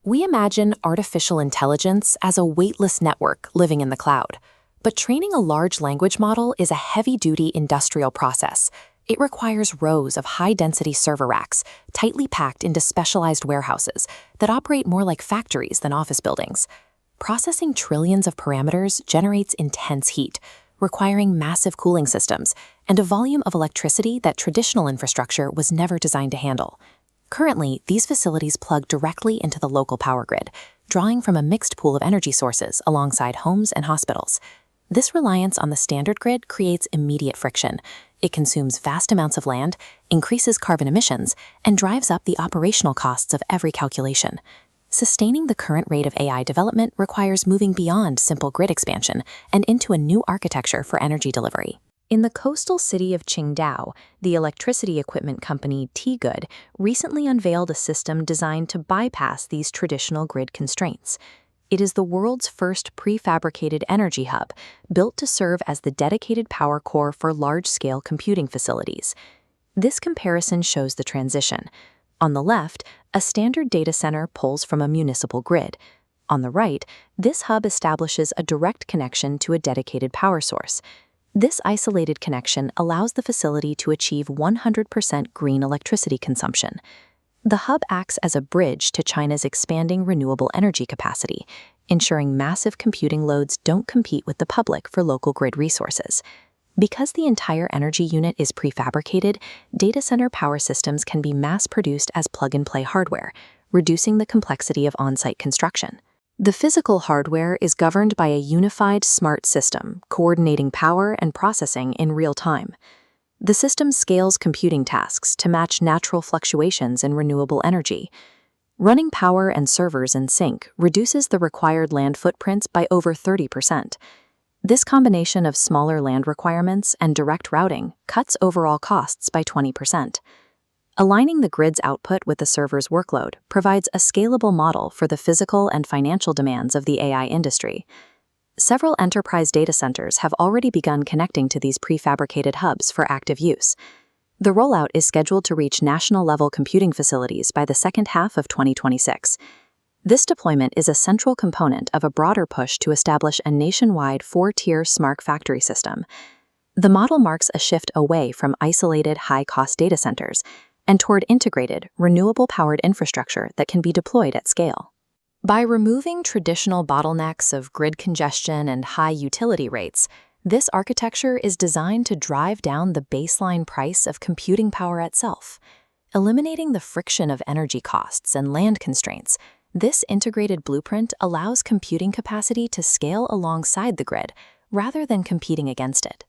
We imagine artificial intelligence as a weightless network living in the cloud. But training a large language model is a heavy-duty industrial process. It requires rows of high-density server racks, tightly packed into specialized warehouses that operate more like factories than office buildings. Processing trillions of parameters generates intense heat, requiring massive cooling systems and a volume of electricity that traditional infrastructure was never designed to handle. Currently, these facilities plug directly into the local power grid, drawing from a mixed pool of energy sources alongside homes and hospitals. This reliance on the standard grid creates immediate friction. It consumes vast amounts of land, increases carbon emissions, and drives up the operational costs of every calculation. Sustaining the current rate of AI development requires moving beyond simple grid expansion and into a new architecture for energy delivery. In the coastal city of Qingdao, the electricity equipment company T-Good recently unveiled a system designed to bypass these traditional grid constraints. It is the world's first prefabricated energy hub, built to serve as the dedicated power core for large-scale computing facilities. This comparison shows the transition. On the left, a standard data center pulls from a municipal grid. On the right, this hub establishes a direct connection to a dedicated power source. This isolated connection allows the facility to achieve 100% green electricity consumption. The hub acts as a bridge to China's expanding renewable energy capacity, ensuring massive computing loads don't compete with the public for local grid resources. Because the entire energy unit is prefabricated, data center power systems can be mass-produced as plug-and-play hardware, reducing the complexity of on-site construction. The physical hardware is governed by a unified smart system, coordinating power and processing in real time. The system scales computing tasks to match natural fluctuations in renewable energy. Running power and servers in sync reduces the required land footprints by over 30%. This combination of smaller land requirements and direct routing cuts overall costs by 20%. Aligning the grid's output with the server's workload provides a scalable model for the physical and financial demands of the AI industry. Several enterprise data centers have already begun connecting to these prefabricated hubs for active use. The rollout is scheduled to reach national-level computing facilities by the second half of 2026. This deployment is a central component of a broader push to establish a nationwide 4-tier smart factory system. The model marks a shift away from isolated, high-cost data centers and toward integrated, renewable-powered infrastructure that can be deployed at scale. By removing traditional bottlenecks of grid congestion and high utility rates, this architecture is designed to drive down the baseline price of computing power itself. Eliminating the friction of energy costs and land constraints, this integrated blueprint allows computing capacity to scale alongside the grid rather than competing against it.